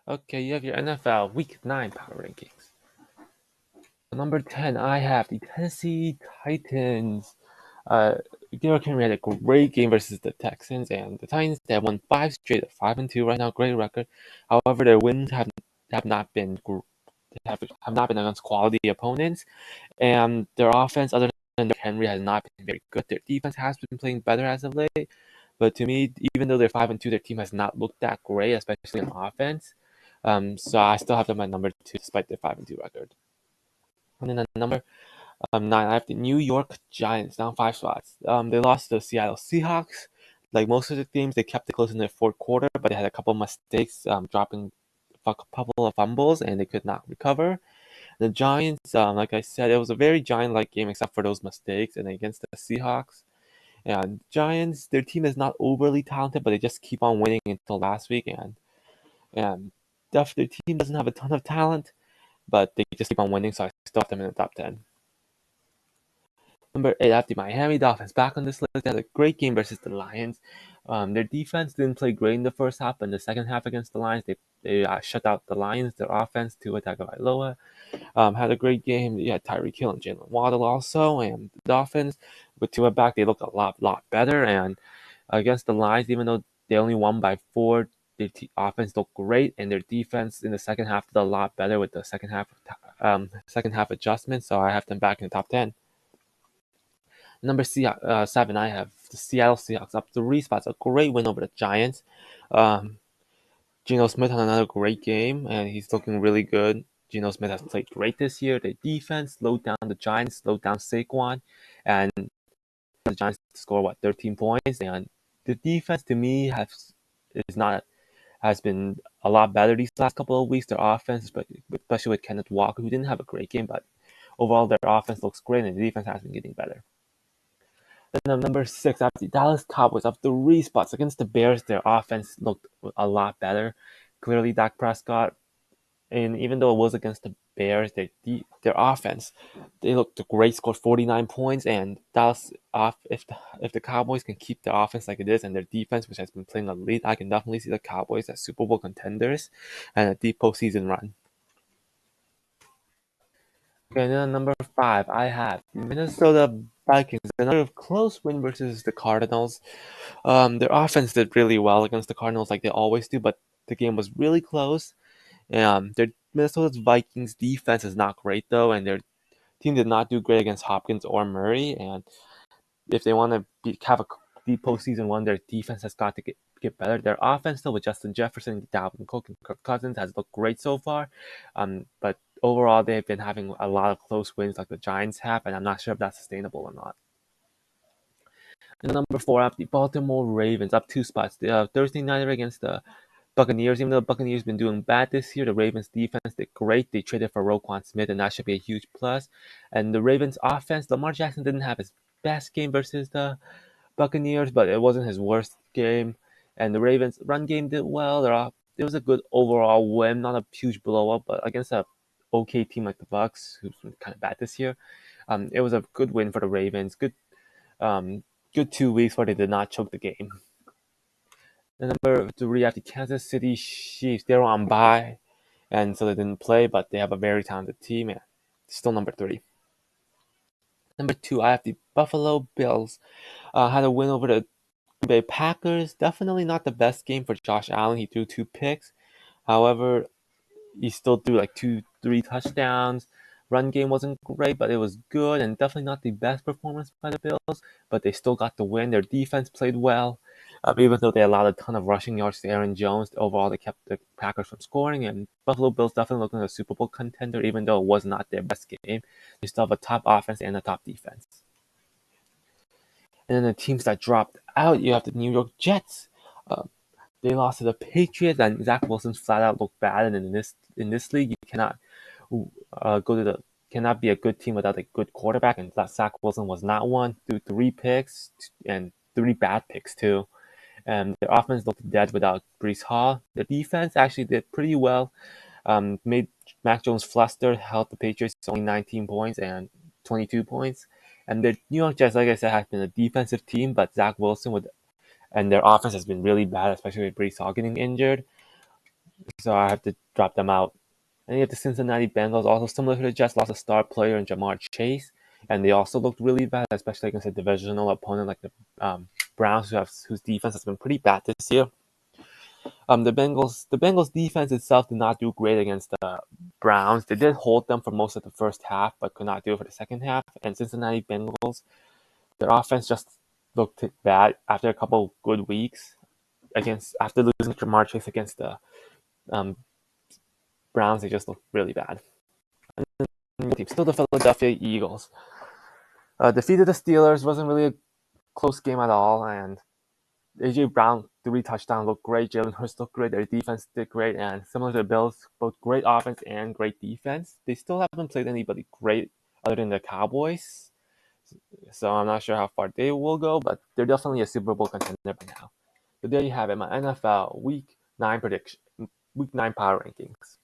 Okay, you have your NFL Week 9 power rankings. Number 10, I have the Tennessee Titans. Uh, Derrick Henry had a great game versus the Texans, and the Titans they have won 5 straight at 5-2 right now, great record. However, their wins have not been have not been against quality opponents, and their offense, other than Derrick Henry, has not been very good. Their defense has been playing better as of late, but to me, even though they're 5-2, their team has not looked that great, especially on offense. So I still have them at number 2 despite their 5-2 record. And then at number 9, I have the New York Giants down 5 spots. They lost to the Seattle Seahawks. Like most of the teams, they kept it close in the fourth quarter, but they had a couple of mistakes, dropping a couple of fumbles, and they could not recover. The Giants, like I said, it was a very Giant-like game except for those mistakes, and against the Seahawks. And Giants, their team is not overly talented, but they just keep on winning until last week, and their team doesn't have a ton of talent, but they just keep on winning, so I still have them in the top 10. Number 8, I have the Miami Dolphins back on this list. They had a great game versus the Lions. Their defense didn't play great in the first half, but in the second half against the Lions, they shut out the Lions. Their offense, Tua Tagovailoa, had a great game. You had Tyreek Hill and Jalen Waddle also, and the Dolphins with Tua back, they look a lot better. And against the Lions, even though they only won by 4, their offense looked great, and their defense in the second half did a lot better with the second half adjustments. So I have them back in the top 10. Number 7, I have the Seattle Seahawks up 3 spots. A great win over the Giants. Um, Geno Smith had another great game, and he's looking really good. Geno Smith has played great this year. The defense slowed down the Giants, slowed down Saquon, and the Giants score 13 points. And the defense to me has been a lot better these last couple of weeks. Their offense, especially with Kenneth Walker, who didn't have a great game, but overall their offense looks great, and the defense has been getting better. Then number 6, I have the Dallas Cowboys up 3 spots against the Bears. Their offense looked a lot better. Clearly, Dak Prescott, and even though it was against the Bears, their offense, they looked great. Scored 49 points, and Dallas off if the Cowboys can keep their offense like it is and their defense, which has been playing elite, I can definitely see the Cowboys as Super Bowl contenders and a deep postseason run. Okay, then number 5, I have the Minnesota Vikings. Another close win versus the Cardinals. Their offense did really well against the Cardinals, like they always do, but the game was really close. Their Minnesota Vikings defense is not great though, and their team did not do great against Hopkins or Murray. And if they want to have a deep postseason run, their defense has got to get better. Their offense, though, with Justin Jefferson, Dalvin Cook, and Kirk Cousins, has looked great so far. But overall, they've been having a lot of close wins, like the Giants have, and I'm not sure if that's sustainable or not. And number 4, I have the Baltimore Ravens up 2 spots. The Thursday nighter against the Buccaneers. Even though the Buccaneers been doing bad this year, the Ravens defense did great. They traded for Roquan Smith, and that should be a huge plus. And the Ravens offense, Lamar Jackson didn't have his best game versus the Buccaneers, but it wasn't his worst game. And the Ravens run game did well. It was a good overall win, not a huge blow up, but against a okay team like the Bucks, who's been kind of bad this year. It was a good win for the Ravens. Um, good 2 weeks where they did not choke the game. The number 3, have the Kansas City Chiefs. They're on bye, and so they didn't play, but they have a very talented team. And still number 3. Number 2, I have the Buffalo Bills. Had a win over the Green Bay Packers. Definitely not the best game for Josh Allen. He threw 2 picks. However, he still threw like 3 touchdowns. Run game wasn't great, but it was good, and definitely not the best performance by the Bills. But they still got the win. Their defense played well, even though they allowed a ton of rushing yards to Aaron Jones. Overall, they kept the Packers from scoring, and Buffalo Bills definitely looking like a Super Bowl contender, even though it was not their best game. They still have a top offense and a top defense. And then the teams that dropped out, you have the New York Jets. Uh, they lost to the Patriots, and Zach Wilson's flat out looked bad. And in this league, you cannot go to the cannot be a good team without a good quarterback. And Zach Wilson was not one. Threw 3 picks and 3 bad picks too. And their offense looked dead without Brees Hall. The defense actually did pretty well. Made Mac Jones flustered, held the Patriots to only 19 points and 22 points. And the New York Jets, like I said, has been a defensive team, but Zach Wilson and their offense has been really bad, especially with Brees Hall getting injured. so I have to drop them out. And you have the Cincinnati Bengals, also similar to the Jets, lost a star player in Jamar Chase, and they also looked really bad, especially against a divisional opponent like the Browns, whose defense has been pretty bad this year. The Bengals defense itself did not do great against the Browns. They did hold them for most of the first half, but could not do it for the second half. And Cincinnati Bengals, their offense just looked bad after a couple good weeks after losing Jamar Chase against the um, Browns. They just looked really bad. Still, the Philadelphia Eagles defeated the Steelers. Wasn't really a close game at all, and AJ Brown 3 touchdowns looked great. Jalen Hurts looked great. Their defense did great, and similar to the Bills, both great offense and great defense. They still haven't played anybody great other than the Cowboys, so I'm not sure how far they will go, but they're definitely a Super Bowl contender by now. So there you have it, my NFL Week 9 prediction, Week 9 power rankings.